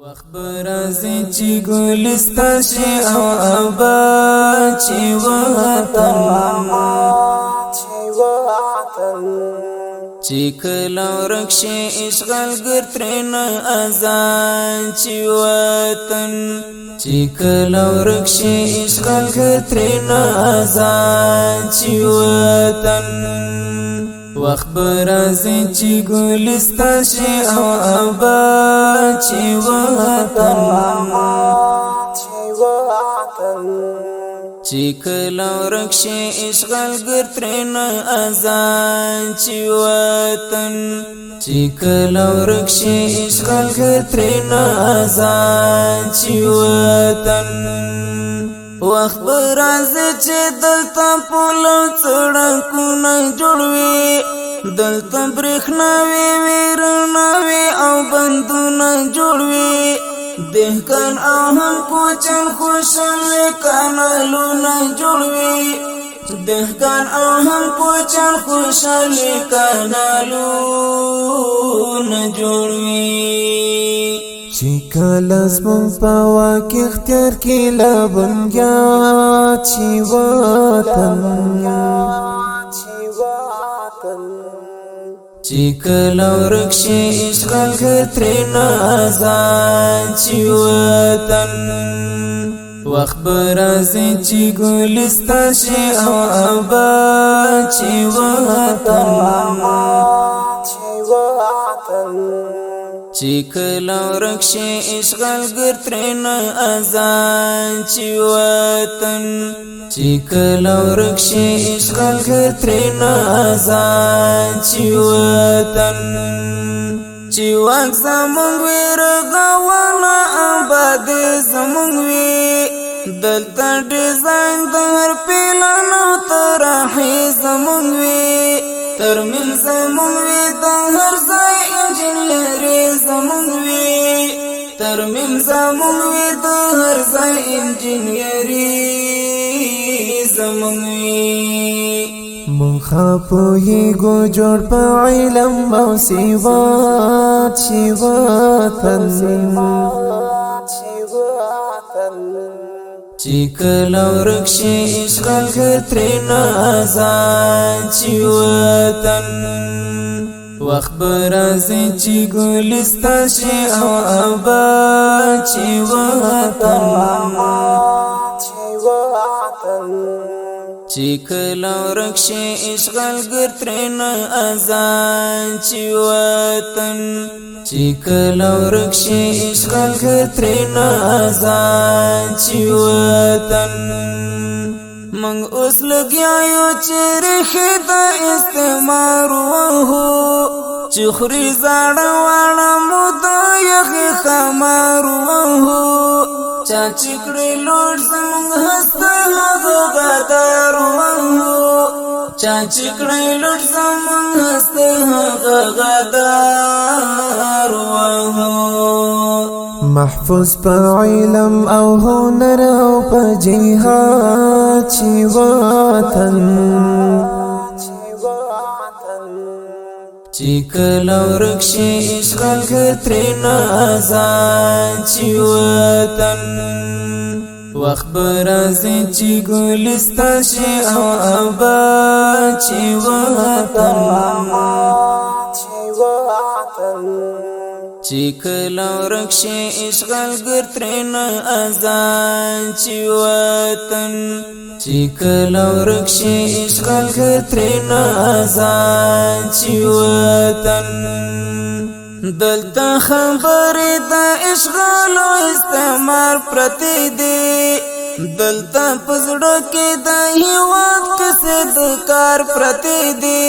وخت برازي چې ګلستا شي او آباد چې وطن چې کله ورک شي اشغال ګر ترېنه آزاد چې وطن چې کله ورک شي اشغال ګر ترېنه آزاد چې وطن وخت برازي چې ګلستا شي او آباد چې وطن چې کله ورک شي اشغال ګر ترېنه آزاد چې وطن چې کله ورک شي اشغال ګر ترېنه آزاد چې وطن وخت برازي چې دلته پوله سړکونه جوړوي دلته برېښنا وي ویرونه او بندونه جوړوي دهقان او هم کوچن خوشاله کانالونه جوړوي دهقان او هم کوچن خوشاله کانالونه جوړوي چې کله زمون په واک اختیار کې لا بنیاد چې وطن چې کله ورک شي اشغال ګر ترېنه آزاد چې وطن وخت برازي چې ګلستا شي او آباد چې وطن چې کله ورک شي اشغال ګر ترېنه آزاد چې وطن چې کله ورک شي اشغال ګر ترېنه آزاد چې وطن چې واک زمونږ وي رغونه آباد زمونږ وي دلته ډیزاین د هر پلان او طرحې زمونږ وي ترمیم زمونږ وي د هر ځای انجینري زمونږ وي ترمیم زمونږ وي د هر ځای انجینري زمونږ وي مونږ پوهیږو جوړ په علم او سواد چې وطن چې کله ورک شي اشغال ګر ترېنه آزاد چې وطن وخت برازي چې ګلستا شي او آباد چې وطن چې کله ورک شي اشغال ګر ترېنه آزاد چې وطن چې کله ورک شي اشغال ګر ترېنه آزاد چې وطن منګ اوس لګیا یو چې ریښې د استعمار وهو چې خوري زاړه واړه موده یخې خمار وهو چا چې کړې لوټ زموږ هسته هغه غدار وهو چا چې کړې لوټ زموږ هسته هغه غدار وهو محفوظ په علم او هنر او په جهاد چې وطن چې کله ورک شي اشغال ګر ترېنه آزاد چې وطن وخت برازي چې ګلستا شي او آباد چې وطن چې کله ورک شي اشغال ګر ترېنه آزاد چې وطن چې کله ورک شي اشغال ګر ترېنه آزاد چې وطن دلته خبرې د اشغال او استعمار پرتې دي دلته په زړه کې د هېواد کیسې د کار پرتې دي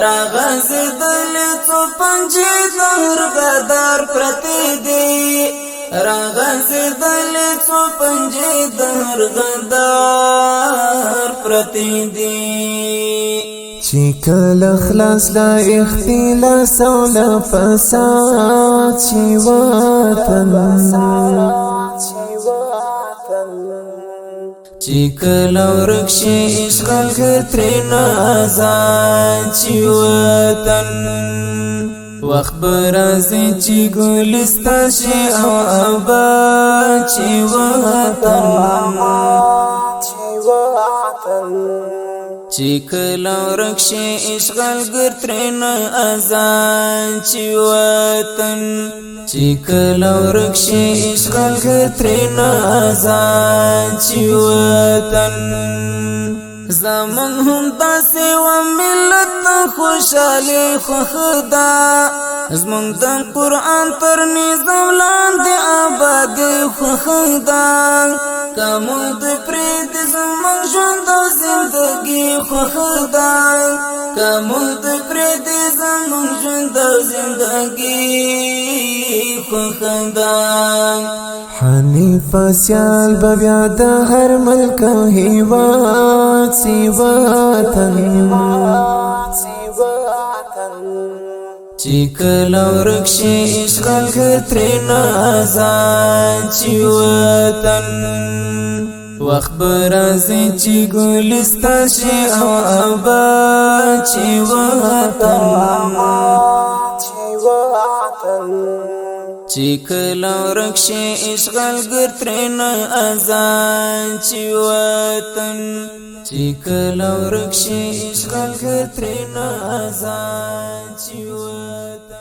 راغځېدلې څو پنجې د هر غدار پرتې دي راغځېدلې څو پنجې د هر غدار پرتې دي چې کله خلاص لا اختلاس او لا فساد چې وطن چې کله ورک شي اشغال ګر ترېنه آزاد چې وطن وخت برازي چې ګلستان شي او آباد شي وطن چې کله ورک شي اشغالګر ترېنه آزاد شي وطن چې کله ورک شي اشغالګر ترېنه آزاد شي وطن زمون هم داسې و ملت خوشحالي خوښدا زمون د قرآن تر نظام لاندې آبادي خوښدا که مونږ د پرېږدي زمون ژوند او زندګي خوښدا که مونږ د پرېږدي زمون ژوند او زندګي خوښدا حنیف سیال بیا د هر ملک هیواد سی وطن چې کله ورک شي اشغالګر ترېنه آزاد شي وطن وخت برازي چې ګلستان شي او آباد شي وطن چې کله ورک شي اشغالګر ترېنه آزاد شي وطن چې کله ورک شي اشغالګر ترېنه آزاد شي وطن